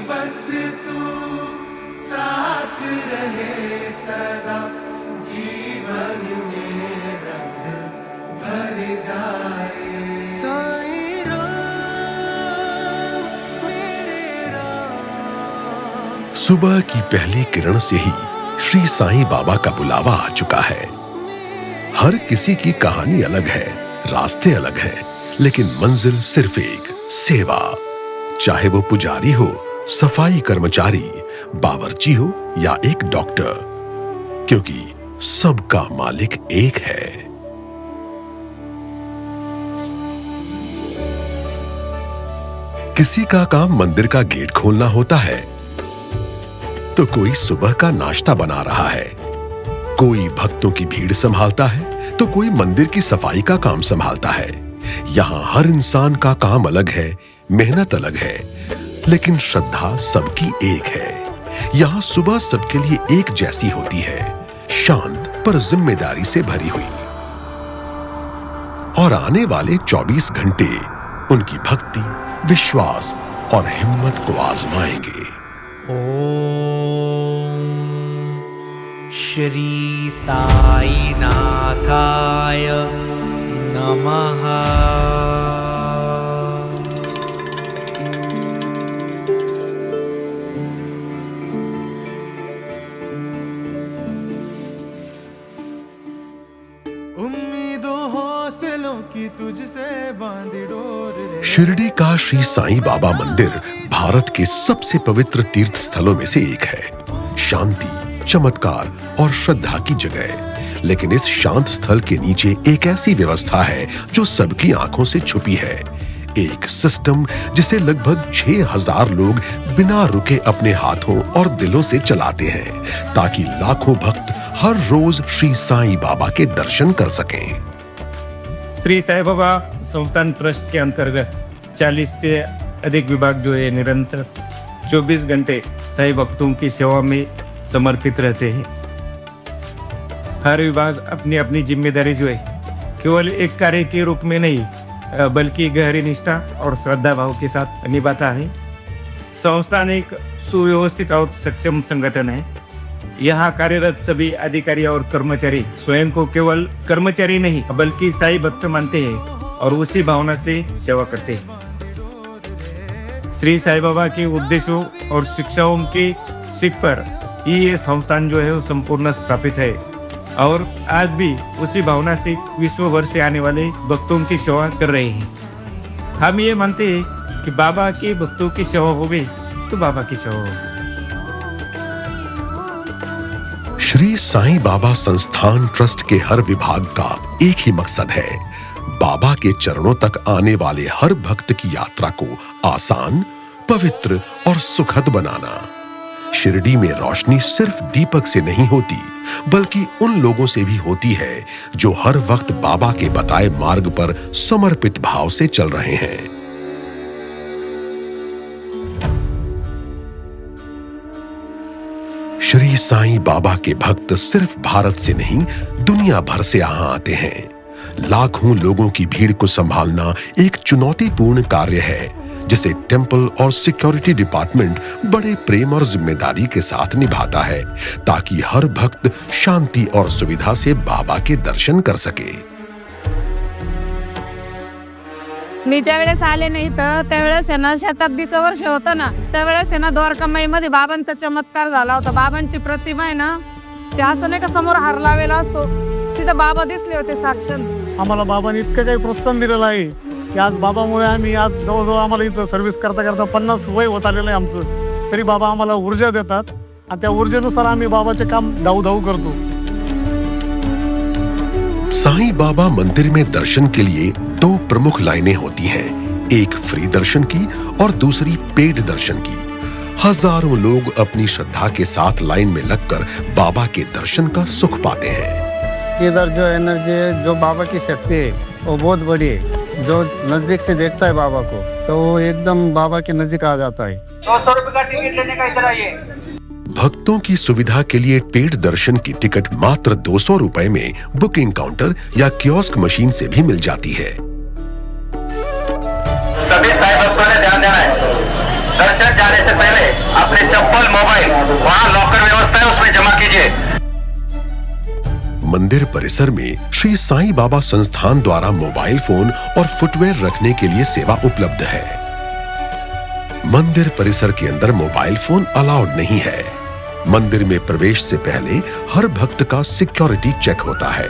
बस तू साथ रहे सदा, जीवन में रंग भर जाए। साईं राम मेरे राम। सुबह की पहली किरण से ही श्री साईं बाबा का बुलावा आ चुका है। हर किसी की कहानी अलग है, रास्ते अलग हैं, लेकिन मंजिल सिर्फ एक, सेवा। चाहे वो पुजारी हो, सफाई कर्मचारी, बावर्ची हो या एक डॉक्टर, क्योंकि सबका मालिक एक है। किसी का काम मंदिर का गेट खोलना होता है, तो कोई सुबह का नाश्ता बना रहा है, कोई भक्तों की भीड़ संभालता है, तो कोई मंदिर की सफाई का काम संभालता है। यहाँ हर इंसान का काम अलग है, मेहनत अलग है, लेकिन श्रद्धा सबकी एक है। यहाँ सुबह सबके लिए एक जैसी होती है, शांत पर जिम्मेदारी से भरी हुई। और आने वाले 24 घंटे उनकी भक्ति, विश्वास और हिम्मत को आजमाएंगे। ओम श्री साई नाथाय नमः। उम्मीदों हौसलों की तुझसे बांधी डोर रे। शिरडी का श्री साईं बाबा मंदिर भारत के सबसे पवित्र तीर्थ स्थलों में से एक है। शांति, चमत्कार और श्रद्धा की जगह। लेकिन इस शांत स्थल के नीचे एक ऐसी व्यवस्था है जो सबकी आंखों से छुपी है। एक सिस्टम जिसे लगभग 6000 लोग बिना रुके अपने हाथों और दिलों से चलाते हैं, ताकि लाखों भक्त हर रोज श्री साईं बाबा के दर्शन कर सकें। श्री साईं बाबा संस्थान ट्रस्ट के अंतर्गत 40 से अधिक विभाग जो है निरंतर 24 घंटे साईं भक्तों की सेवा में समर्पित रहते हैं। हर विभाग अपनी अपनी जिम्मेदारी जो है केवल एक कार्य के रूप में नहीं, बल्कि गहरी निष्ठा और श्रद्धा भाव के साथ निभाता है। संस्थान एक सुव्यवस्थित और सक्षम संगठन है। यहाँ कार्यरत सभी अधिकारी और कर्मचारी स्वयं को केवल कर्मचारी नहीं बल्कि साईं भक्त मानते हैं और उसी भावना से सेवा करते हैं। श्री साईं बाबा के उद्देश्यों और शिक्षाओं के सीख पर ये संस्थान जो है वो संपूर्ण स्थापित है और आज भी उसी भावना से विश्व भर से आने वाले भक्तों की सेवा कर रहे हैं। हम ये मानते हैं कि बाबा के भक्तों की सेवा होवे तो बाबा की सेवा हो। श्री साईं बाबा संस्थान ट्रस्ट के हर विभाग का एक ही मकसद है, बाबा के चरणों तक आने वाले हर भक्त की यात्रा को आसान, पवित्र और सुखद बनाना। शिरडी में रोशनी सिर्फ दीपक से नहीं होती, बल्कि उन लोगों से भी होती है जो हर वक्त बाबा के बताए मार्ग पर समर्पित भाव से चल रहे हैं। श्री साईं बाबा के भक्त सिर्फ भारत से नहीं, दुनिया भर से यहां आते हैं। लाखों लोगों की भीड़ को संभालना एक चुनौतीपूर्ण कार्य है, जिसे टेंपल और सिक्योरिटी डिपार्टमेंट बड़े प्रेम और जिम्मेदारी के साथ निभाता है, ताकि हर भक्त शांति और सुविधा से बाबा के दर्शन कर सके। मी ज्या वेळेस आले नाही तर त्यावेळेस ना शताब्दीचं वर्ष होतं ना, त्यावेळेस ना द्वारकामाईमध्ये बाबांचा चमत्कार झाला होता। बाबांची प्रतिमा आहे ना, ते असं नाही का समोर हार लावलेला असतो, तिथं बाबा दिसले होते साक्षात। आम्हाला बाबांनी इतकं काही प्रोत्साहन दिलेलं आहे की आज बाबामुळे आम्ही आज जवळजवळ आम्हाला इथं सर्व्हिस करता करता 50 वय होत आलेलं आहे आमचं, तरी बाबा आम्हाला ऊर्जा देतात आणि त्या ऊर्जेनुसार आम्ही बाबाचे काम धाऊ करतो। साईं बाबा मंदिर में दर्शन के लिए 2 प्रमुख लाइनें होती हैं, एक फ्री दर्शन की और दूसरी पेड दर्शन की। हजारों लोग अपनी श्रद्धा के साथ लाइन में लगकर बाबा के दर्शन का सुख पाते हैं। इधर जो एनर्जी है, जो बाबा की शक्ति है, वो बहुत बड़ी है। जो नजदीक से देखता है बाबा को तो वो एकदम बाबा के नजदीक आ जाता है। 200 रुपए का टिकट लेने का इधर आइए। भक्तों की सुविधा के लिए पेड दर्शन की टिकट मात्र 200 रुपए में बुकिंग काउंटर या कियोस्क मशीन से भी मिल जाती है। सभी साईं भक्तों ने ध्यान देना है, दर्शन जाने से पहले अपने चप्पल मोबाइल वहाँ लॉकर व्यवस्था है उसमें जमा कीजिए। मंदिर परिसर में श्री साईं बाबा संस्थान द्वारा मोबाइल फोन और फुटवेयर रखने के लिए सेवा उपलब्ध है। मंदिर परिसर के अंदर मोबाइल फोन अलाउड नहीं है। मंदिर में प्रवेश से पहले हर भक्त का सिक्योरिटी चेक होता है।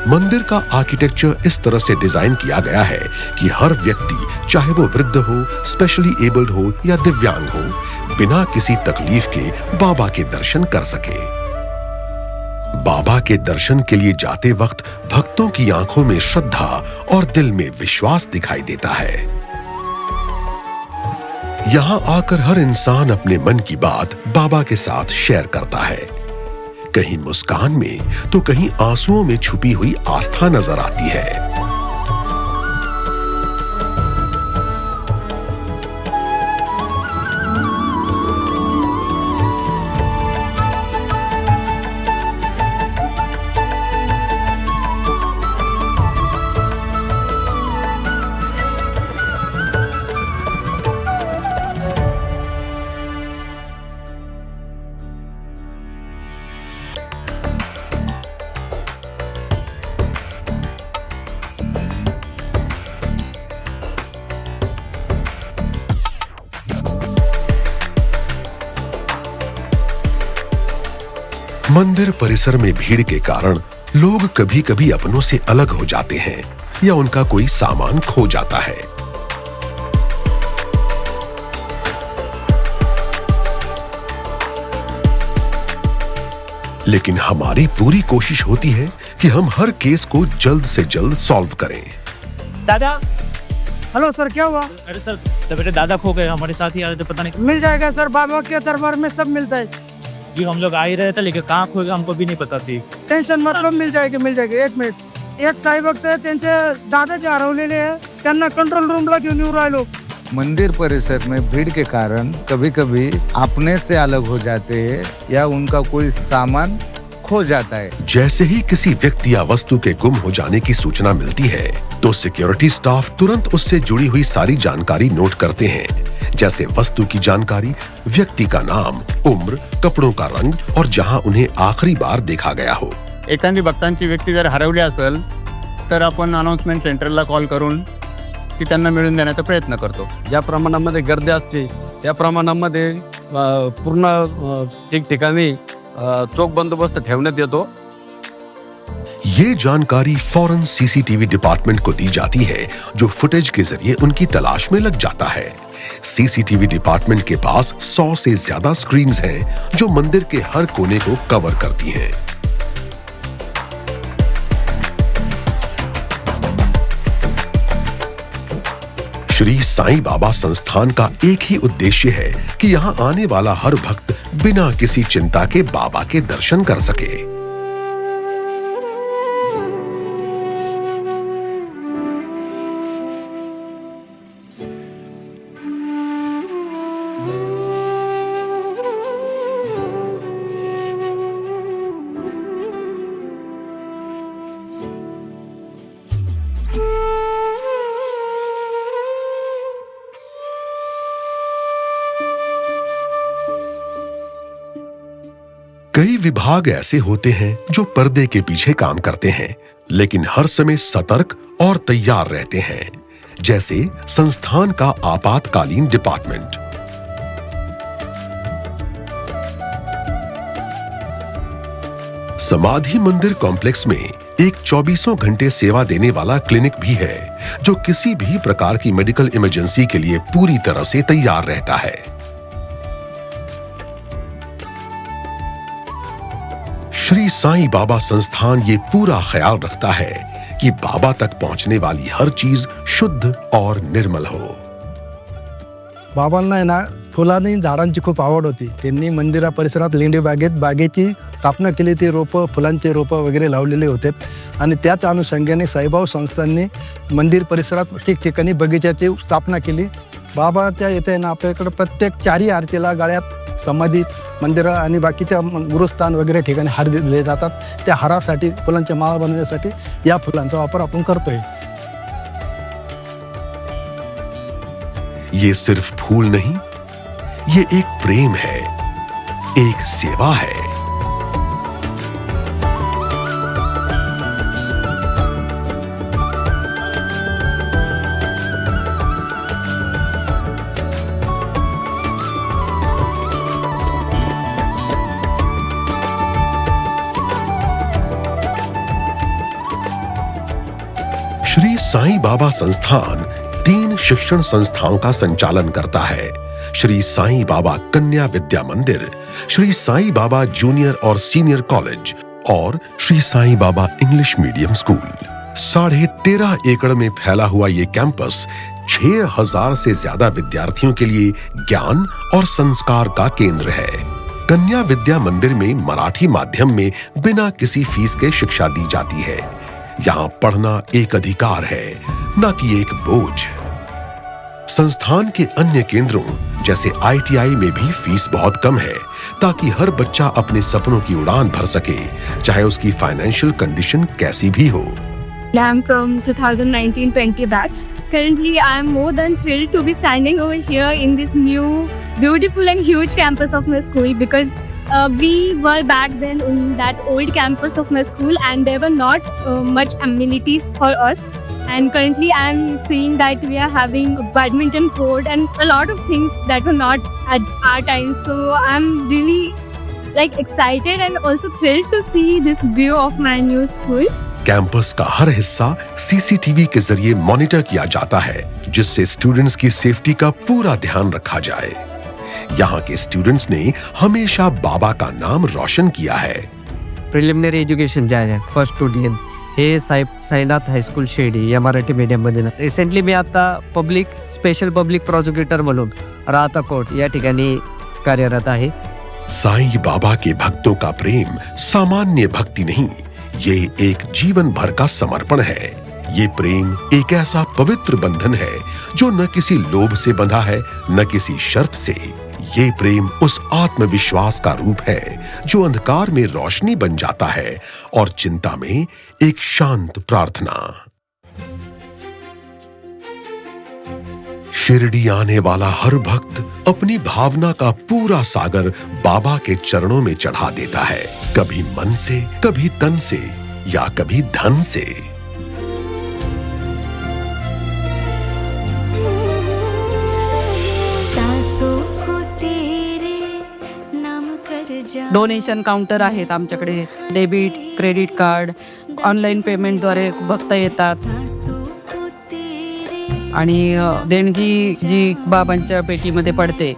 मंदिर का आर्किटेक्चर इस तरह से डिजाइन किया गया है कि हर व्यक्ति, चाहे वो वृद्ध हो, स्पेशली एबल्ड हो या दिव्यांग हो, बिना किसी तकलीफ के बाबा के दर्शन कर सके। बाबा के दर्शन के लिए जाते वक्त भक्तों की आंखों में श्रद्धा और दिल में विश्वास दिखाई देता है। यहां आकर हर इंसान अपने मन की बात बाबा के साथ शेयर करता है। कहीं मुस्कान में तो कहीं आंसुओं में छुपी हुई आस्था नजर आती है। मंदिर परिसर में भीड़ के कारण लोग कभी कभी अपनों से अलग हो जाते हैं या उनका कोई सामान खो जाता है। लेकिन हमारी पूरी कोशिश होती है कि हम हर केस को जल्द से जल्द सॉल्व करें। दादा, हेलो सर, क्या हुआ? अरे सर, तो बेटे दादा खो गए, हमारे साथ ही आ रहे थे, पता नहीं। मिल जाएगा सर, बाबा के दरबार में सब मिलता है। जी हम लोग आ ही रहे थे, लेकिन कहाँ खो गए हमको भी नहीं पता थी। टेन्शन मतलब मिल जाएगी, मिल जाएगी। एक मिनिट, एक साई भक्त आहे, त्यांचे दादाचे हरवलेले आहे, त्यांना कंट्रोल रूमला घेऊन येऊ राहिलो। मंदिर परिसर में भीड़ के कारण कभी कभी अपने से अलग हो जाते हैं या उनका कोई सामान खो जाता है। जैसे ही किसी व्यक्ति या वस्तु के गुम हो जाने की सूचना मिलती है तो सिक्योरिटी स्टाफ तुरंत उससे जुड़ी हुई सारी जानकारी नोट करते हैं, जैसे वस्तु की जानकारी, व्यक्ति का नाम, उम्र, कपड़ों का रंग और जहां उन्हें आखिरी बार देखा गया हो। एखादी भक्तांची व्यक्ती जर हरवली असेल तर आपण अनाउन्समेंट सेंटरला कॉल करून ती त्यांना मिळवून देण्याचा प्रयत्न करतो। ज्या प्रमाणामध्ये गर्दी असते त्या प्रमाणामध्ये पूर्ण ठिकठिकाणी चोख बंदोबस्त ठेवण्यात येतो। ये जानकारी फौरन सीसीटीवी डिपार्टमेंट को दी जाती है, जो फुटेज के जरिए उनकी तलाश में लग जाता है। सीसीटीवी डिपार्टमेंट के पास 100 से ज्यादा स्क्रीन्स हैं, जो मंदिर के हर कोने को कवर करती हैं। श्री साईं बाबा संस्थान का एक ही उद्देश्य है कि यहां आने वाला हर भक्त बिना किसी चिंता के बाबा के दर्शन कर सके। कई विभाग ऐसे होते हैं जो पर्दे के पीछे काम करते हैं, लेकिन हर समय सतर्क और तैयार रहते हैं, जैसे संस्थान का आपातकालीन डिपार्टमेंट। समाधि मंदिर कॉम्प्लेक्स में एक 24 घंटे सेवा देने वाला क्लिनिक भी है, जो किसी भी प्रकार की मेडिकल इमरजेंसी के लिए पूरी तरह से तैयार रहता है। श्री साईं बाबा संस्थान ये पूरा ख्याल रखता है कि बाबा तक पहुंचने वाली हर चीज शुद्ध और निर्मल हो। बाबांना आहे ना फुलांनी झाडांची खूप आवड होती। त्यांनी मंदिरा परिसरात लेंडी बागेची स्थापना केली। ती रोपं, फुलांचे रोपं वगैरे लावलेले होते आणि त्याच अनुषंगाने साईबाबा संस्थांनी मंदिर परिसरात ठिकठिकाणी बगीच्याची स्थापना केली। बाबाच्या येथे ना आपल्याकडे प्रत्येक 4 आरतीला गाळ्यात समाधीत मंदिरं आणि बाकीच्या गुरुस्थान वगैरे ठिकाणी हार दिले जातात। त्या हारासाठी फुलांच्या माळा बनवण्यासाठी या फुलांचा वापर आपण करतोय। ये सिर्फ फूल नहीं, ये एक प्रेम है, एक सेवा है। श्री साईं बाबा संस्थान 3 शिक्षण संस्थाओं का संचालन करता है। श्री साईं बाबा कन्या विद्या मंदिर, श्री साईं बाबा जूनियर और सीनियर कॉलेज और Shri Sai Baba English medium school. 13.5 एकड़ में फैला हुआ ये कैंपस 6000 से ज्यादा विद्यार्थियों के लिए ज्ञान और संस्कार का केंद्र है। कन्या विद्या मंदिर में मराठी माध्यम में बिना किसी फीस के शिक्षा दी जाती है। यहाँ पढ़ना एक अधिकार है, न कि एक बोझ। संस्थान के अन्य केंद्रों जैसे ITI में भी फीस बहुत कम है, ताकि हर बच्चा अपने सपनों की उड़ान भर सके, चाहे उसकी फाइनेंशियल कंडीशन कैसी भी हो। I am from 2019-20 batch. Currently, I am more than thrilled to be standing over here in this new, beautiful and huge campus of my school, because we were back then in that old campus of my school and there were not much amenities for us. And currently, I am seeing that we are having a badminton court and a lot of things that were not at our time. So I am really excited and also thrilled to see this view of my new school. Campus का हर हिस्सा CCTV के जरिए monitor किया जाता है, जिससे students की safety का पूरा ध्यान रखा जाए। यहाँ के स्टूडेंट्स ने हमेशा बाबा का नाम रोशन किया है। प्रिलिमिनरी एज्युकेशन जे आहे फर्स्ट टू 10 हे साईनाथ हायस्कूल शिर्डी या मराठी मीडियममध्ये ना। रिसेंटली मी आता स्पेशल पब्लिक प्रोसिक्युटर म्हणून राहता कोर्ट या ठिकाणी कार्यरत आहे। साईं बाबा के भक्तों का प्रेम सामान्य भक्ति नहीं, ये एक जीवन भर का समर्पण है। ये प्रेम एक ऐसा पवित्र बंधन है जो न किसी लोभ से बंधा है, न किसी शर्त से। ये प्रेम उस आत्मविश्वास का रूप है जो अंधकार में रोशनी बन जाता है और चिंता में एक शांत प्रार्थना। शिरडी आने वाला हर भक्त अपनी भावना का पूरा सागर बाबा के चरणों में चढ़ा देता है, कभी मन से, कभी तन से या कभी धन से। डोनेशन काउंटर आहेत आमच्याकडे, डेबिट क्रेडिट कार्ड ऑनलाईन पेमेंटद्वारे बघता येतात आणि देणगी जी बाबांच्या पेटीमध्ये पडते,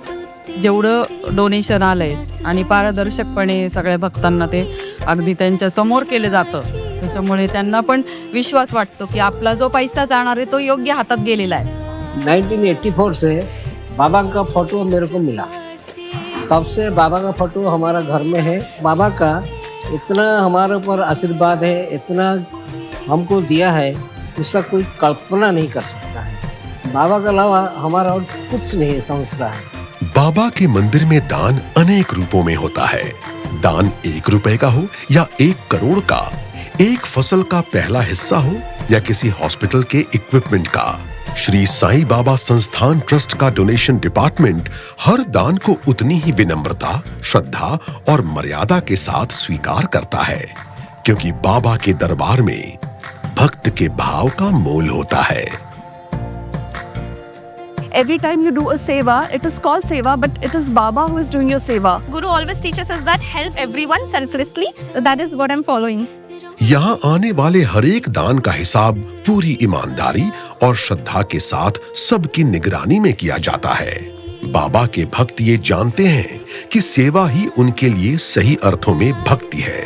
जेवढं डोनेशन आलंय आणि पारदर्शकपणे सगळ्या भक्तांना ते अगदी त्यांच्या समोर केले जातं, त्याच्यामुळे त्यांना पण विश्वास वाटतो की आपला जो पैसा जाणार आहे तो योग्य हातात गेलेला आहे। 1984 से बाबा का फोटो मेरे को मिला, तब से बाबा का फोटो हमारा घर में है। बाबा का इतना हमारे ऊपर आशीर्वाद है, इतना हमको दिया है, उसका कोई कल्पना नहीं कर सकता है। बाबा के अलावा हमारा और कुछ नहीं समझता है। बाबा के मंदिर में दान अनेक रूपों में होता है। दान 1 रुपए का हो या 1 करोड़ का, एक फसल का पहला हिस्सा हो या किसी हॉस्पिटल के इक्विपमेंट का, श्री साईं बाबा संस्थान ट्रस्ट का डोनेशन डिपार्टमेंट हर दान को उतनी ही विनम्रता, श्रद्धा और मर्यादा के साथ स्वीकार करता है, क्योंकि बाबा के दरबार में भक्त के भाव का मोल होता है। Every time you do a seva, it is called seva, but it is Baba who is doing your seva. Guru always teaches us that help everyone selflessly. That is what I'm following. यहाँ आने वाले हर एक दान का हिसाब पूरी ईमानदारी और श्रद्धा के साथ सबकी निगरानी में किया जाता है। बाबा के भक्त ये जानते हैं कि सेवा ही उनके लिए सही अर्थों में भक्ति है।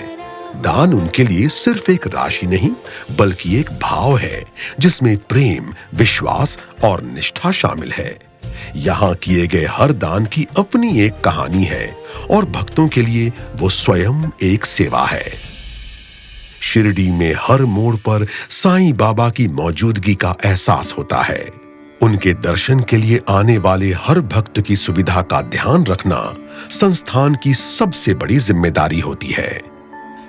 दान उनके लिए सिर्फ एक राशि नहीं, बल्कि एक भाव है जिसमें प्रेम, विश्वास और निष्ठा शामिल है। यहाँ किए गए हर दान की अपनी एक कहानी है और भक्तों के लिए वो स्वयं एक सेवा है। शिरडी में हर मोड़ पर साईं बाबा की मौजूदगी का एहसास होता है। उनके दर्शन के लिए आने वाले हर भक्त की सुविधा का ध्यान रखना संस्थान की सबसे बड़ी जिम्मेदारी होती है।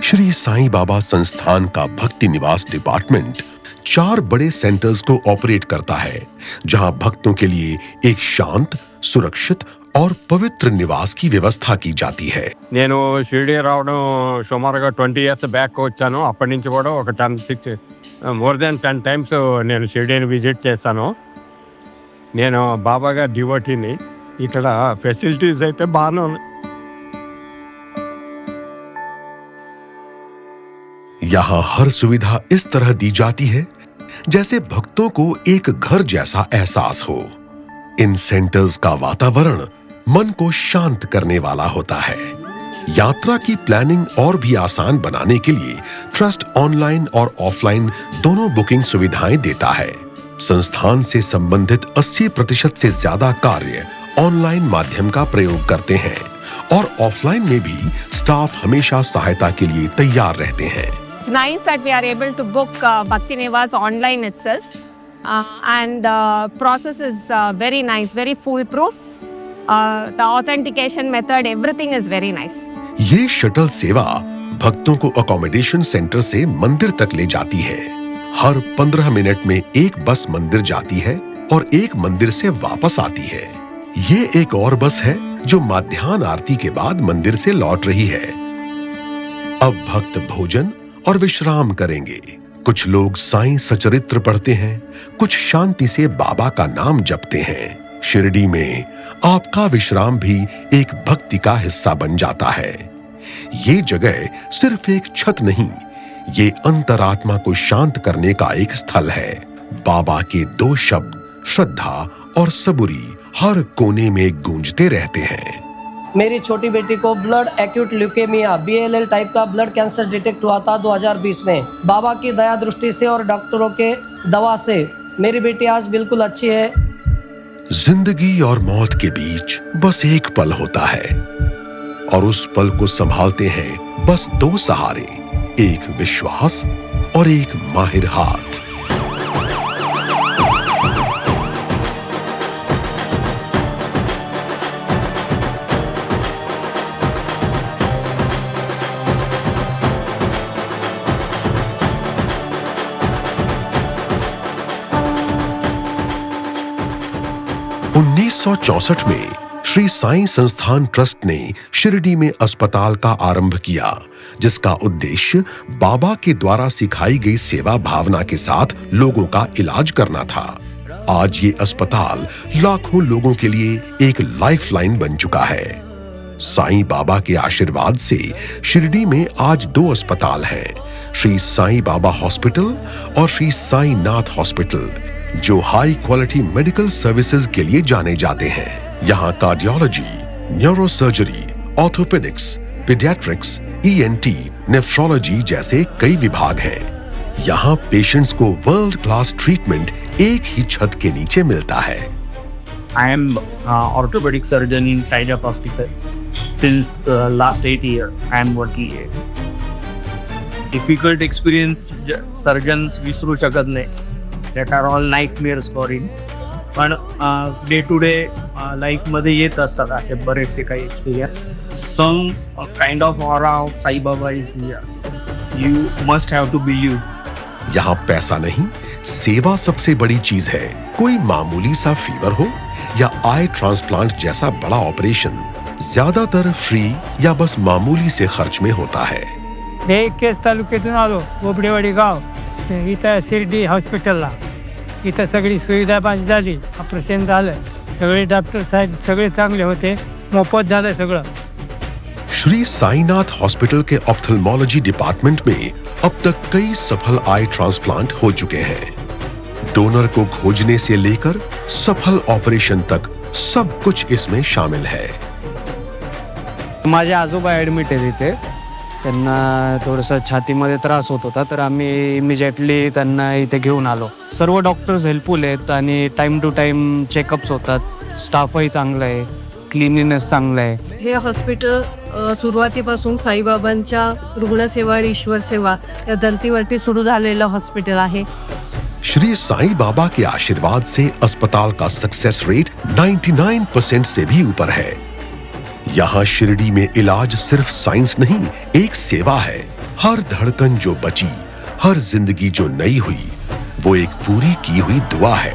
श्री साईं बाबा संस्थान का भक्ति निवास डिपार्टमेंट 4 बड़े सेंटर्स को ऑपरेट करता है, जहां भक्तों के लिए एक शांत, सुरक्षित और पवित्र निवास की व्यवस्था की जाती है। నేను షిరిడి రావడం సుమారుగా 20 ఇయర్స్ బ్యాక్ వచ్చాను. అప్పటి నుంచి కూడా ఒక 10 టైమ్స్ నేను షిరిడిని విజిట్ చేశాను. నేను బాబాగా డివోటీని. ఇక్కడ ఫెసిలిటీస్ అయితే బాగానే ఉన్నాయి. यहाँ हर सुविधा इस तरह दी जाती है जैसे भक्तों को एक घर जैसा एहसास हो। इन सेंटर्स का वातावरण मन को शांत करने वाला होता है। यात्रा की प्लानिंग और भी आसान बनाने के लिए ट्रस्ट ऑनलाइन और ऑफलाइन दोनों बुकिंग सुविधाएं देता है। संस्थान से संबंधित 80% से ज्यादा कार्य ऑनलाइन माध्यम का प्रयोग करते हैं और ऑफलाइन में भी स्टाफ हमेशा सहायता के लिए तैयार रहते हैं। It's nice that we are able to book Bhakti Niwas online itself, and process is very nice, very foolproof. The authentication method, everything is very nice. ये शटल सेवा भक्तों को अकोमोडेशन सेंटर से मंदिर तक ले जाती है। हर 15 मिनट में एक बस मंदिर जाती है और एक मंदिर से वापस आती है। ये एक और बस है जो मध्याह्न आरती के बाद मंदिर से लौट रही है। अब भक्त भोजन और विश्राम करेंगे। कुछ लोग साईं सचरित्र पढ़ते हैं, कुछ शांति से बाबा का नाम जपते हैं। शिरडी में आपका विश्राम भी एक भक्ति का हिस्सा बन जाता है। ये जगह सिर्फ एक छत नहीं, ये अंतरात्मा को शांत करने का एक स्थल है। बाबा के 2 शब्द श्रद्धा और सबूरी हर कोने में गूंजते रहते हैं। मेरी छोटी बेटी को blood acute leukaemia BLL type का ब्लड कैंसर डिटेक्ट हुआ था 2020 में। बाबा की दया दृष्टि से और डॉक्टरों के दवा से मेरी बेटी आज बिल्कुल अच्छी है। जिंदगी और मौत के बीच बस एक पल होता है और उस पल को संभालते हैं बस 2 सहारे, एक विश्वास और एक माहिर हाथ। उन्नीस 1964 में श्री साईं संस्थान ट्रस्ट ने शिरडी में अस्पताल का आरंभ किया, जिसका उद्देश्य बाबा के द्वारा सिखाई गई सेवा भावना के साथ लोगों का इलाज करना था। आज ये अस्पताल लाखों लोगों के लिए एक लाइफलाइन बन चुका है। साईं बाबा के आशीर्वाद से शिरडी में आज 2 अस्पताल हैं, श्री साईं बाबा हॉस्पिटल और श्री साईं नाथ हॉस्पिटल, जो हाई क्वालिटी मेडिकल सर्विसेज के लिए जाने जाते हैं। यहाँ cardiology, neurosurgery, orthopaedics, paediatrics, ENT, nephrology जैसे कई विभाग हैं। यहाँ पेशेंट्स को वर्ल्ड क्लास ट्रीटमेंट एक ही छत के नीचे मिलता है। I am orthopedic surgeon in Tiger Hospital. Since last 8 years, I am working here. Difficult experience, surgeons विसरू शकत नाही. That are all nightmares for him. पण डे टू डे लाईफमध्ये येत असतात असे बरेचसे काही experience. Some kind of aura of Sai Baba is here. You must have to believe. यहाँ पैसा नहीं, सेवा सबसे बड़ी चीज है। कोई मामूली सा फीवर हो या आई ट्रांसप्लांट जैसा बड़ा ऑपरेशन, ज्यादातर फ्री या बस मामूली से खर्च में होता है। केस तालुक्यातून आलो, बोबडेवाडी गाव. इथं शिर्डी हॉस्पिटलला इथं सगळी सुविधा माझी झाली. ऑपरेशन झालं, सगळे डॉक्टर साहेब सगळे चांगले होते, मोफत झालं सगळं. श्री साईनाथ हॉस्पिटल के ऑप्थेल्मोलॉजी डिपार्टमेंट में अब तक कई सफल आई ट्रांसप्लांट हो चुके हैं। डोनर को खोजने से लेकर सफल ऑपरेशन तक सब कुछ इसमें शामिल है। माझे आजोबा ॲडमिट आहेत इथे. त्यांना थोडंसं छातीमध्ये त्रास होत होता, तर आम्ही इमिजिएटली त्यांना इथे घेऊन आलो. सर्व डॉक्टर्स हेल्पफुल आहेत आणि टाईम टू टाईम चेकअप्स होतात. स्टाफही चांगलं आहे, क्लिनिनेस चांगलं आहे. हे हॉस्पिटल सुरुवातीपासून साईबाबांच्या रुग्णसेवा आणि ईश्वर सेवा या धर्तीवरती सुरू झालेलं हॉस्पिटल आहे. श्री साईं बाबा के आशीर्वाद से अस्पताल का सक्सेस रेट 99% से भी ऊपर है। यहाँ शिरडी में इलाज सिर्फ साइंस नहीं, एक सेवा है। हर धड़कन जो बची, हर जिंदगी जो नई हुई, वो एक पूरी की हुई दुआ है।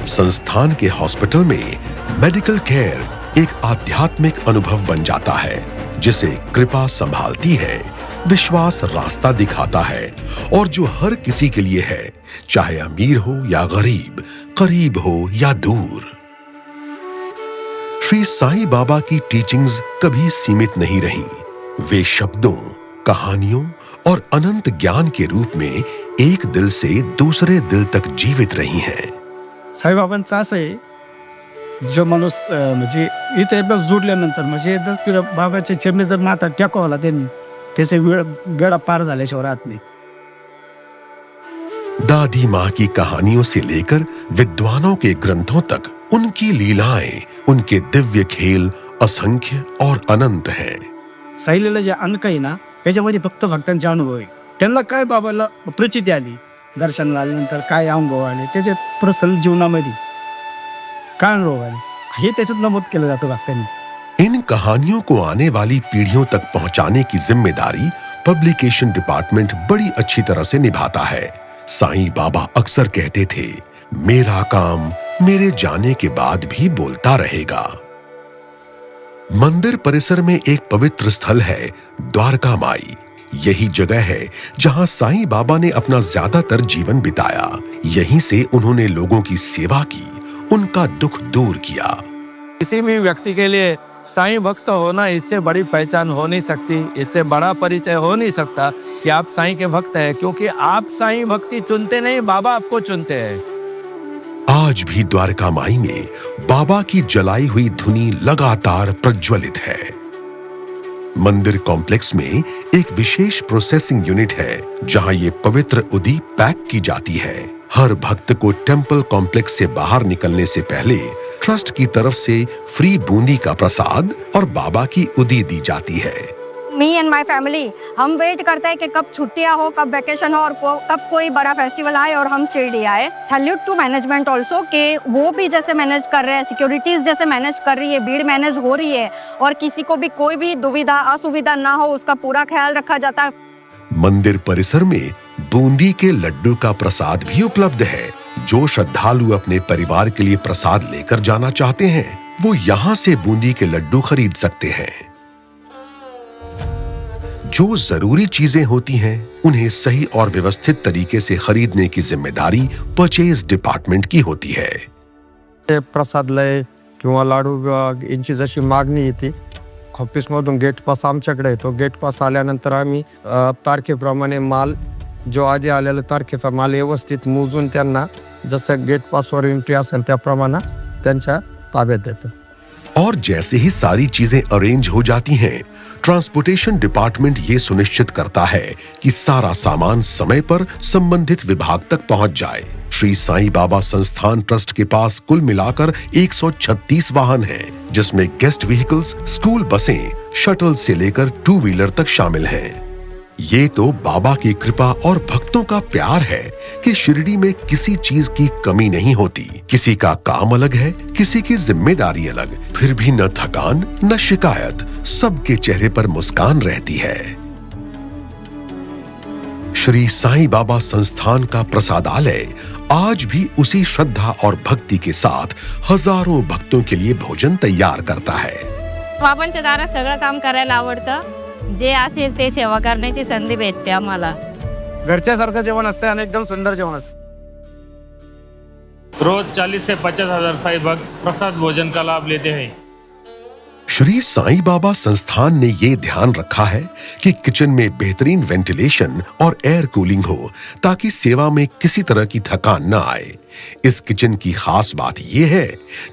संस्थान के हॉस्पिटल में मेडिकल केयर एक आध्यात्मिक अनुभव बन जाता है जिसे कृपा संभालती है, विश्वास रास्ता दिखाता है और जो हर किसी के लिए है, चाहे अमीर हो या गरीब, करीब हो या दूर। श्री साईं बाबा की टीचिंग्स कभी सीमित नहीं रहीं। वे शब्दों, कहानियों और अनंत ज्ञान के रूप में एक दिल से दूसरे दिल तक जीवित रही हैं। साईबाबांचं असं आहे, जो माणूस म्हणजे इथे एकदा जुडल्यानंतर म्हणजे एकदा तुला बाबाचे चरणी जर माथा टेकवला त्यांनी, त्याचे वेळा पार झाल्याशिवाय राहत नाही। दादी माँ की कहानियों से लेकर विद्वानों के ग्रंथों तक उनकी लीलाएं, उनके दिव्य खेल असंख्य और अनंत हैं। साईलीला जे अंक आहे ना, त्याच्यामध्ये फक्त भक्तांचे अनुभव आहे। त्यांना काय बाबाला प्रचिती आली, दर्शनाला आल्यानंतर काय अनुभव आले, त्याचे प्रसन्न जीवनामध्ये काय अनुभव आले, हे त्याच्यात नमूद केलं जातं भक्तांनी। इन कहानियों को आने वाली पीढ़ियों तक पहुंचाने की जिम्मेदारी पब्लिकेशन डिपार्टमेंट बड़ी अच्छी तरह से निभाता है। साईं बाबा अक्सर कहते थे, मेरा काम मेरे जाने के बाद भी बोलता रहेगा। मंदिर परिसर में एक पवित्र स्थल है द्वारका माई। यही जगह है जहां साईं बाबा ने अपना ज्यादातर जीवन बिताया। यहीं से उन्होंने लोगों की सेवा की, उनका दुख दूर किया। किसी भी व्यक्ति के लिए साईं भक्त होना इससे बड़ी पहचान हो नहीं सकती, इससे बड़ा परिचय हो नहीं सकता कि आप साईं के भक्त हैं, क्योंकि आप साईं भक्ति चुनते नहीं, बाबा आपको चुनते हैं। आज भी द्वारका माई में बाबा की जलाई हुई धुनी लगातार प्रज्वलित है। मंदिर कॉम्प्लेक्स में एक विशेष प्रोसेसिंग यूनिट है जहां ये पवित्र उदी पैक की जाती है। हर भक्त को टेम्पल कॉम्प्लेक्स से बाहर निकलने से पहले ट्रस्ट की तरफ से फ्री बूंदी का प्रसाद और बाबा की उदी दी जाती है। मी एंड माय फैमिली हम वेट करते हैं कि कब छुट्टियां हो, कब वैकेशन हो और कब कोई बड़ा फेस्टिवल आए और हम शिरडी आए। सैल्यूट टू मैनेजमेंट ऑल्सो कि वो भी जैसे मैनेज कर रहे हैं, सिक्योरिटीज जैसे मैनेज कर रही है, भीड़ मैनेज हो रही है और किसी को भी कोई भी दुविधा असुविधा ना हो उसका पूरा ख्याल रखा जाता है। मंदिर परिसर में बूंदी के लड्डू का प्रसाद भी उपलब्ध है। जो श्रद्धालु अपने परिवार के लिए प्रसाद लेकर जाना चाहते हैं, वो यहाँ से बूंदी के लड्डू खरीद सकते हैं। जो जरूरी चीजें होती हैं, उन्हें सही और व्यवस्थित तरीके से खरीदने की जिम्मेदारी परचेज डिपार्टमेंट की होती है। प्रसाद लय किंवा लाडू यांची जशी मागणी येते, ऑफिसमधून गेट पास आमच्याकडे येतो। गेट पास आल्यानंतर आम्ही तारखेप्रमाणे माल, जो आधी आलेला तारखेचा माल व्यवस्थित मोजून त्यांना जसं गेट पासवर एंट्री असेल त्याप्रमाणे त्यांच्या ताब्यात देतो। और जैसे ही सारी चीजें अरेंज हो जाती हैं, ट्रांसपोर्टेशन डिपार्टमेंट ये सुनिश्चित करता है कि सारा सामान समय पर संबंधित विभाग तक पहुंच जाए। श्री साईं बाबा संस्थान ट्रस्ट के पास कुल मिलाकर 136 वाहन हैं, जिसमें गेस्ट व्हीकल्स, स्कूल बसें, शटल से लेकर 2 व्हीलर तक शामिल हैं। ये तो बाबा की कृपा और भक्तों का प्यार है कि शिरडी में किसी चीज की कमी नहीं होती। किसी का काम अलग है, किसी की जिम्मेदारी अलग, फिर भी न थकान न शिकायत, सबके चेहरे पर मुस्कान रहती है। श्री साईं बाबा संस्थान का प्रसादालय आज भी उसी श्रद्धा और भक्ति के साथ हजारों भक्तों के लिए भोजन तैयार करता है। बाबांच्या दारात सगळं काम करायला आवडतं, जे असेल ते सेवा करण्याची संधी भेटते आम्हाला। घरच्यासारखं जेवण असतं आणि एकदम सुंदर जेवण असतं। रोज 40 से 50 हजार साईं भक्त प्रसाद भोजन का लाभ लेते हैं। श्री साईं बाबा संस्थान ने ये ध्यान रखा है कि किचन में बेहतरीन वेंटिलेशन और एयर कूलिंग हो, ताकि सेवा में किसी तरह की थकान न आए। इस किचन की खास बात यह है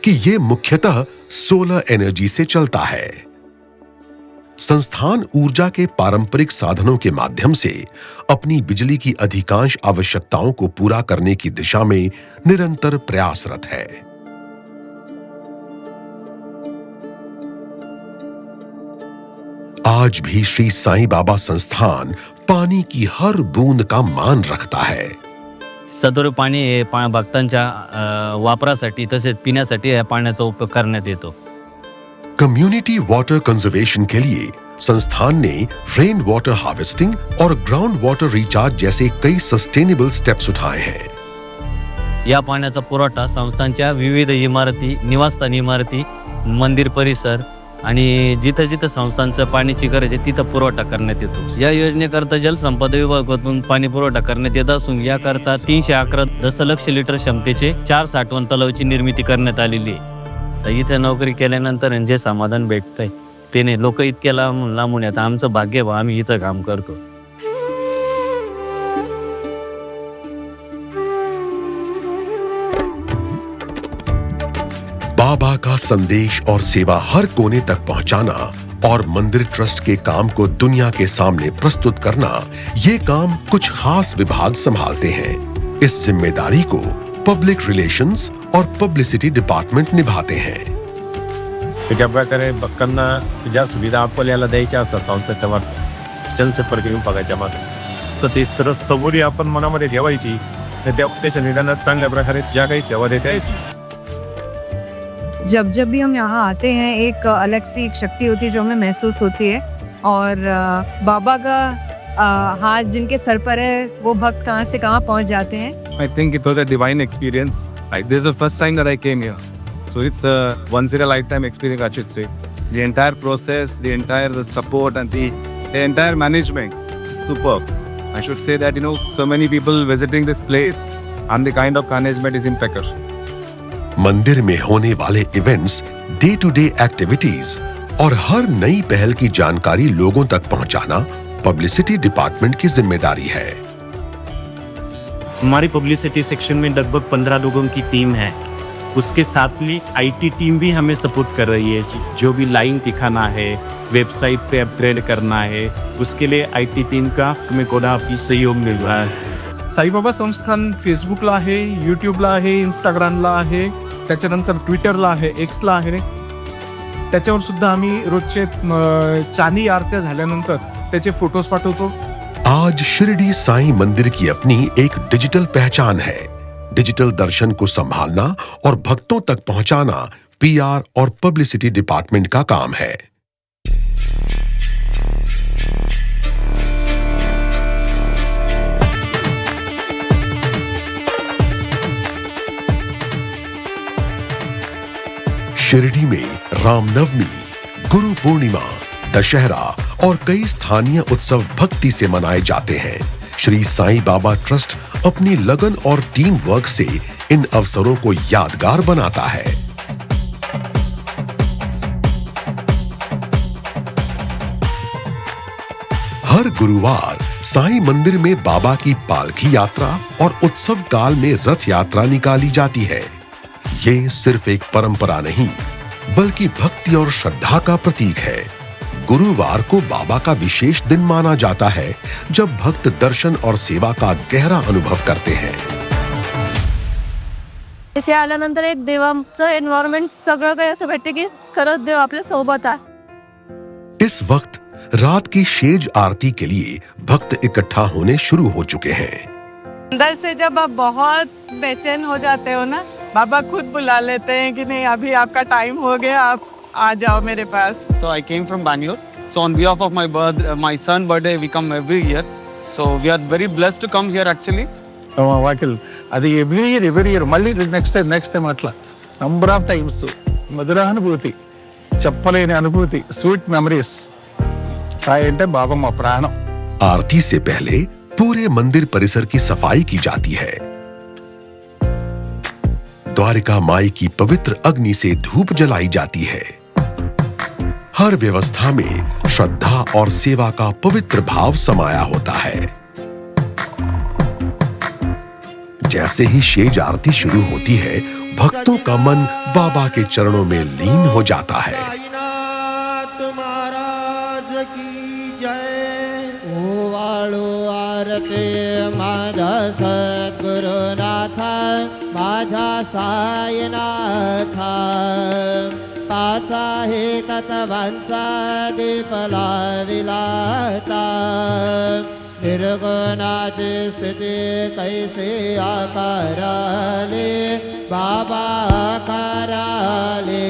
कि ये मुख्यतः सोलर एनर्जी से चलता है। संस्थान ऊर्जा के पारंपरिक साधनों के माध्यम से अपनी बिजली की अधिकांश आवश्यकताओं को पूरा करने की दिशा में निरंतर प्रयासरत है। आज भी श्री साईं बाबा संस्थान पानी की हर बूंद का मान रखता है। सदर पाणी हे भक्तांच्या वापरासाठी तसेच पिण्यासाठी या पाण्याचा उपयोग करण्यात येतो। कम्युनिटी वाटर कंजर्वेशन के लिए संस्थान ने रेन वाटर हार्वेस्टिंग और ग्राउंड वाटर रिचार्ज जैसे कई सस्टेनेबल स्टेप्स उठाए हैं। या पाण्याचा पुरवठा संस्थांच्या विविध इमारती, निवासस्थान इमारती, मंदिर परिसर आणि जिथं जिथं संस्थांचं पाण्याची गरज आहे तिथं पुरवठा करण्यात येतो. या योजनेकरता जलसंपदा विभागातून पाणी पुरवठा करण्यात येत असून याकरता 311 दशलक्ष लिटर क्षमतेचे 4 साठवण तलावाची निर्मिती करण्यात आलेली आहे. तर इथे नोकरी केल्यानंतर जे समाधान भेटतंय ते नाही. लोक इतक्या लांबून येतात. आमचं भाग्य बा, आम्ही इथं काम करतो. बाबा का संदेश और सेवा हर कोने तक पहुंचाना और मंदिर ट्रस्ट के काम को दुनिया के सामने प्रस्तुत करना, ये काम कुछ खास विभाग संभालते हैं. इस जिम्मेदारी को पब्लिक रिलेशंस और पब्लिसिटी डिपार्टमेंट निभाते हैं. त्या प्रकारे भक्तांना ज्या सुविधा आपल्याला द्यायच्या असतात संस्थेच्या मार्फत जनसंपर्क विभागाच्या मार्फत, तर ती तर सबुरी आपण मनामध्ये ठेवायची. त्या त्याच्या निदानात चांगल्या प्रकारे ज्या काही सेवा देता आहेत. जब जब भी हम यहाँ आते हैं एक अलग सी एक शक्ति होती है जो हमें महसूस होती है. और बाबा का हाथ जिनके सर पर है वो भक्त कहाँ से कहाँ पहुँच जाते हैं. I think it was a divine experience. Like this is the first time that I came here, so it's a once in a lifetime experience, I should say. The entire process, the entire support, and the entire management is superb. I should say that so many people visiting this place, and the kind of management is impeccable. मंदिर में होने वाले events, day to day activities और हर नई पहल की जानकारी लोगों तक पहुंचाना पब्लिसिटी डिपार्टमेंट की जिम्मेदारी है. हमारी पब्लिसिटी सेक्शन में लगभग 15 लोगों की टीम है. उसके साथ ही आईटी टीम भी हमें सपोर्ट कर रही है. जो भी लाइन दिखाना है, वेबसाइट पे अपग्रेड करना है, उसके लिए आईटी टीम का हमें कोडापी सहयोग मिल रहा है. साईबाबा संस्थान फेसबुकला आहे, यूट्यूबला आहे, इंस्टाग्रामला आहे, त्याच्यानंतर ट्विटरला आहे, एक्सला आहे. त्याच्यावर सुद्धा आम्ही रोजचे चांदी आरत्या झाल्यानंतर त्याचे फोटोज पाठवतो. आज शिरडी साईं मंदिर की अपनी एक डिजिटल पहचान है. डिजिटल दर्शन को संभालना और भक्तों तक पहुंचाना पीआर और पब्लिसिटी डिपार्टमेंट का काम है. शिरडी में रामनवमी, गुरु पूर्णिमा, दशहरा और कई स्थानीय उत्सव भक्ति से मनाए जाते हैं. श्री साईं बाबा ट्रस्ट अपनी लगन और टीम वर्क से इन अवसरों को यादगार बनाता है. हर गुरुवार साईं मंदिर में बाबा की पालकी यात्रा और उत्सव काल में रथ यात्रा निकाली जाती है. ये सिर्फ एक परंपरा नहीं, बल्कि भक्ति और श्रद्धा का प्रतीक है. गुरुवार को बाबा का विशेष दिन माना जाता है, जब भक्त दर्शन और सेवा का गहरा अनुभव करते हैं. इथे आल्यानंतर एक देवाचं एन्व्हायरमेंट सगळं काही असं भेटते की खरंच देव आपल्या सोबत आहे. इस वक्त रात की शेज आरती के लिए भक्त इकट्ठा होने शुरू हो चुके हैं. अंदर से जब आप बहुत बेचैन हो जाते हो ना, बाबा खुद बुला लेते हैं कि नहीं अभी आपका टाइम हो गया, आप आ जाओ मेरे पास. So I came from Bangalore. So on behalf of my son's birthday, we come every year. So we are very blessed to come here actually. వాకిల్ అది ఎవ్రీ ఇయర్ మళ్ళీ నెక్స్ట్ టైం అట్లా నంబర్ ఆఫ్ టైమ్స్ మధుర అనుభూతి, చెప్పలేని అనుభూతి, sweet memories. Sai అంటే బాబా మా ప్రాణం. आरती से पहले पूरे मंदिर परिसर की सफाई की जाती है. द्वारिका माई की पवित्र अग्नि से धूप जलाई जाती है. हर व्यवस्था में श्रद्धा और सेवा का पवित्र भाव समाया होता है. जैसे ही शेज आरती शुरू होती है, भक्तों का मन बाबा के चरणों में लीन हो जाता है. माझा सद्गुरुनाथा, माझा साईनाथा, पाचा हे तत्वांचा दीप लाविलाता. निर्गुणाची स्थिती कैसे आकाराले, बाबा आकाराले.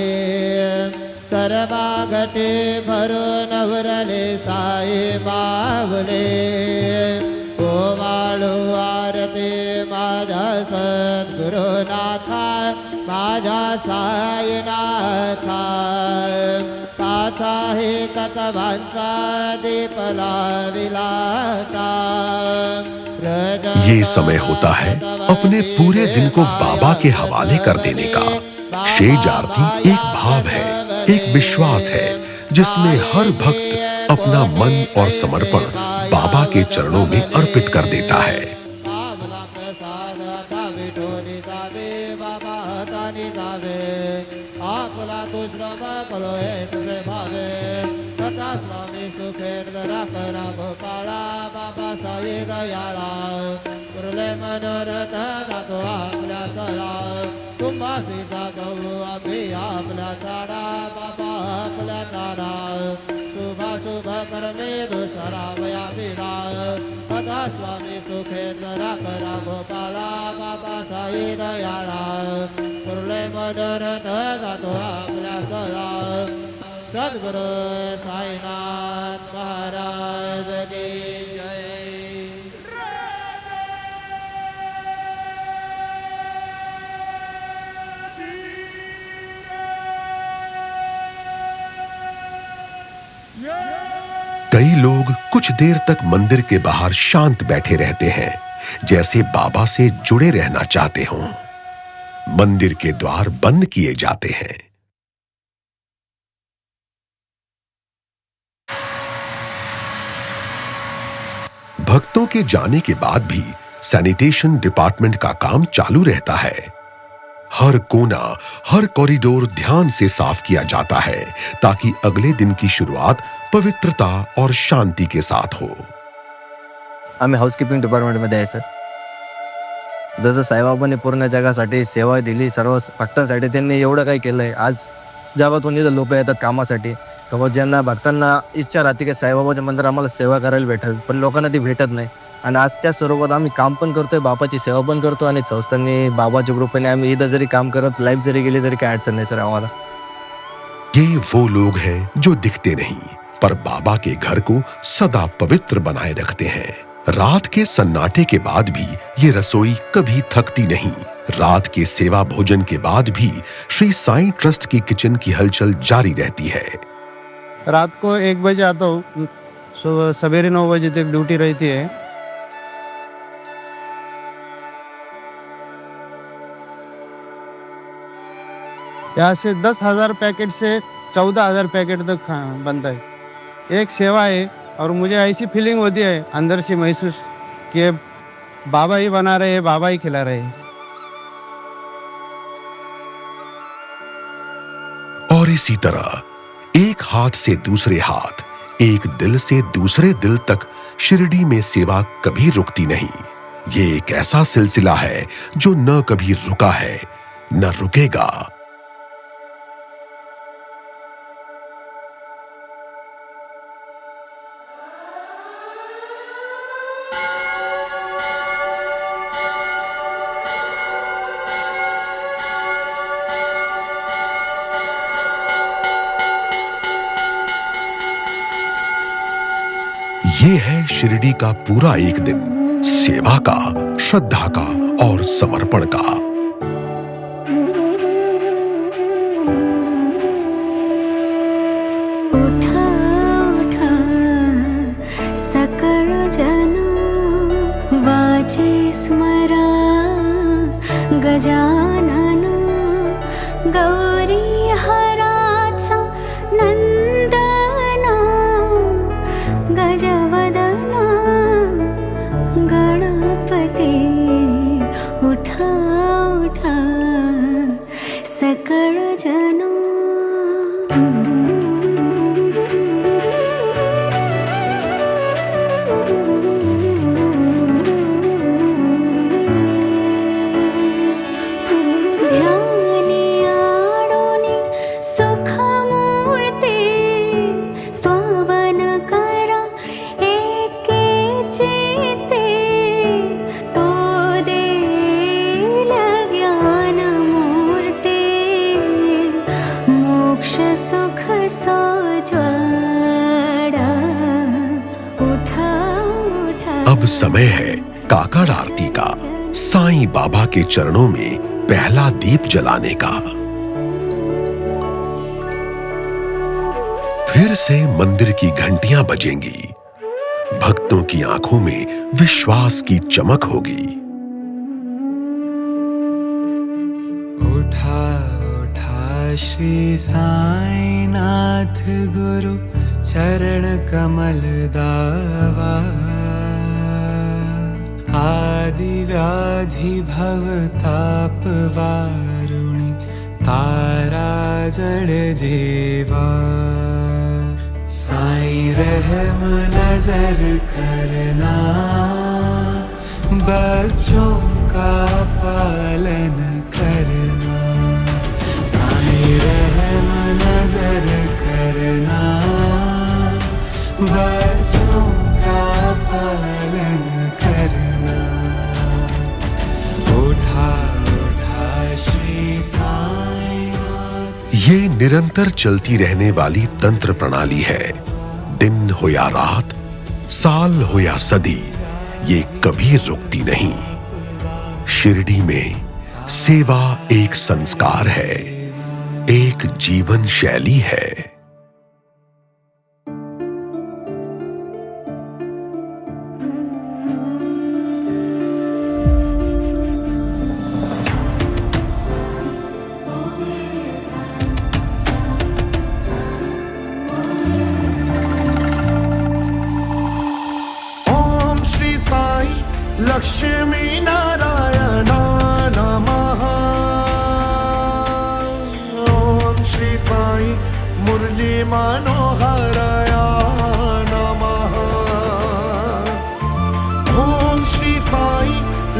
सर्वागटे भरून उरले साई मावले. ओ वाळू आरती माझा सद्गुरुनाथा माझ्या साईनाथा काचा हे तत्वांचा दीप लाविलाता ये समय होता है अपने पूरे दिन को बाबा के हवाले कर देने का। शेज आरती एक भाव है, एक विश्वास है जिसमें हर भक्त अपना मन और समर्पण बाबा के चरणों में अर्पित कर देता है। शुभ कर्मे दुसरावया विरा सदा स्वामी सुखेंद्र करा गोपाळा बाबा साई दयाळा कुर्ले मनोरथ गातो आपल्या सरा सद्गुरु साईनाथ महाराज की जय। कई लोग कुछ देर तक मंदिर के बाहर शांत बैठे रहते हैं, जैसे बाबा से जुड़े रहना चाहते हों। मंदिर के द्वार बंद किए जाते हैं। भक्तों के जाने के बाद भी सैनिटेशन डिपार्टमेंट का काम चालू रहता है। हर कोना, हर कॉरिडोर ध्यान से साफ किया जाता है ताकि अगले दिन की शुरुआत पवित्रता और शांति के साथ हो। आम्ही हाऊसकीपिंग डिपार्टमेंटमध्ये आहे सर. जसं साईबाबांनी पूर्ण जगासाठी सेवा दिली, सर्व भक्तांसाठी त्यांनी एवढं काही केलं आहे. आज जगातून इथं लोक येतात कामासाठी, किंवा ज्यांना भक्तांना इच्छा राहते की साईबाबाच्या मंदिर आम्हाला सेवा करायला भेटेल, पण लोकांना ती भेटत नाही. आणि आज त्या स्वरूपात आम्ही काम पण करतोय, बाबाची सेवा पण करतो, आणि संस्थांनी बाबाच्या ग्रुपने आम्ही इथं जरी काम करत लाईफ जरी गेली तरी काय अडचण नाही सर आम्हाला. ये वो लोग हैं जो दिखते नहीं पर बाबा के घर को सदा पवित्र बनाए रखते हैं। रात के सन्नाटे के बाद भी ये रसोई कभी थकती नहीं। रात के सेवा भोजन के बाद भी श्री साईं ट्रस्ट की किचन की हलचल जारी रहती है। रात को 1 बजे आता हूँ, सवेरे 9 बजे तक ड्यूटी रहती है। यहाँ से 10,000 पैकेट से 14,000 पैकेट तक बनता है। एक सेवा है और मुझे ऐसी फीलिंग होती है अंदर से महसूस कि बाबा ही बना रहे हैं, बाबा ही खिला रहे हैं। और इसी तरह एक हाथ से दूसरे हाथ, एक दिल से दूसरे दिल तक शिरडी में सेवा कभी रुकती नहीं। ये एक ऐसा सिलसिला है जो न कभी रुका है न रुकेगा। ये है शिरडी का पूरा एक दिन, सेवा का, श्रद्धा का और समर्पण का। उठा उठा सकळ जन वाचे स्मरा गजानन गौरी हराचा नंदन गजवदन गणपती उठा उठा सकळ जन। अब समय है काकड़ आरती का। साईं बाबा के चरणों में पहला दीप जलाने का। फिर से मंदिर की घंटियां बजेंगी, भक्तों की आंखों में विश्वास की चमक होगी। उठा उठा श्री साईनाथ गुरु चरण कमल दावा, आदि व्याधि भव ताप वारुणी तारा जड़ जीवा। साईं रहम नजर करना, बच्चों का पालन करना। साईं रहम नजर करना, बच्चों का पालन करना। उठा उठा श्री साईनाथ। ये निरंतर चलती रहने वाली तंत्र प्रणाली है। दिन हो या रात, साल हो या सदी, ये कभी रुकती नहीं। शिरडी में सेवा एक संस्कार है, एक जीवन शैली है। लक्ष्मी नारायण नमः। ओम श्री साई मुरली मनोहराया नमः। ओम श्री साई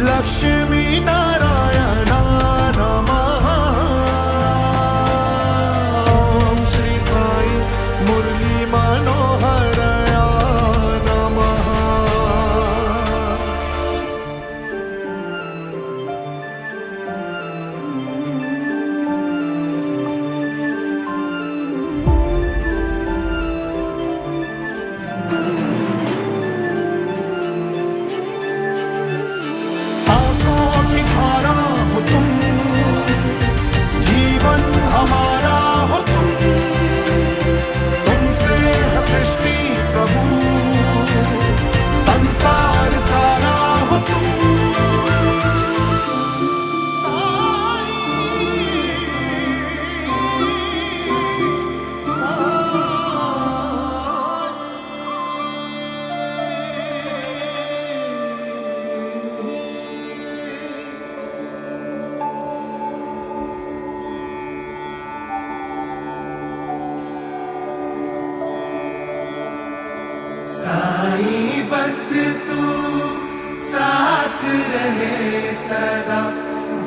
लक्ष्मी नारायण नमः। ओम श्री साई मुरली मनोहराया नमः। हमारा हो तुम, तुमसे है सृष्टि प्रभु, संसार सारा हो तुम। साईं बस तू साथ रहे सदा,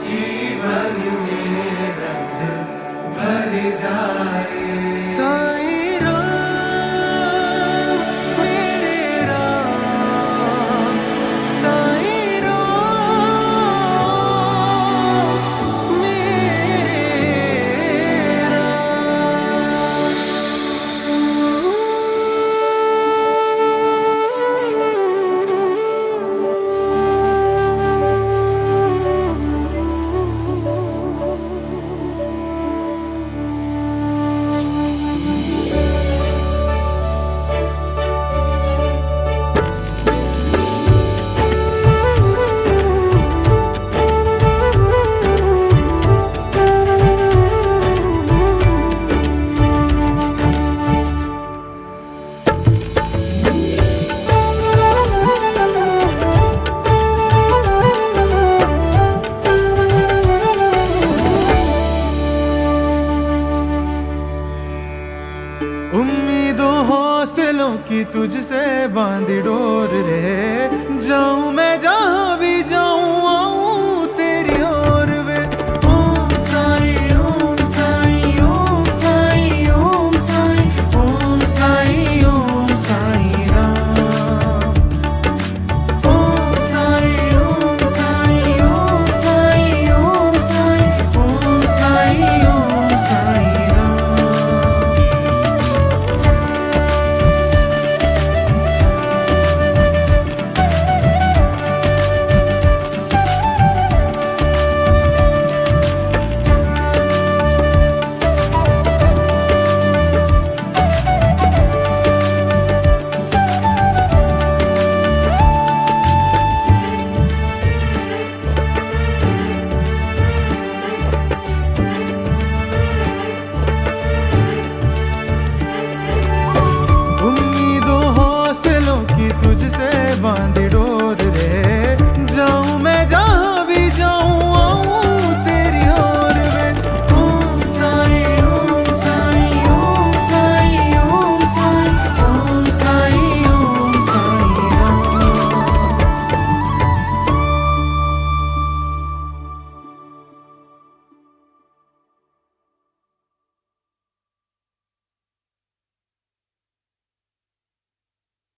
जीवन में रंग भर जाए।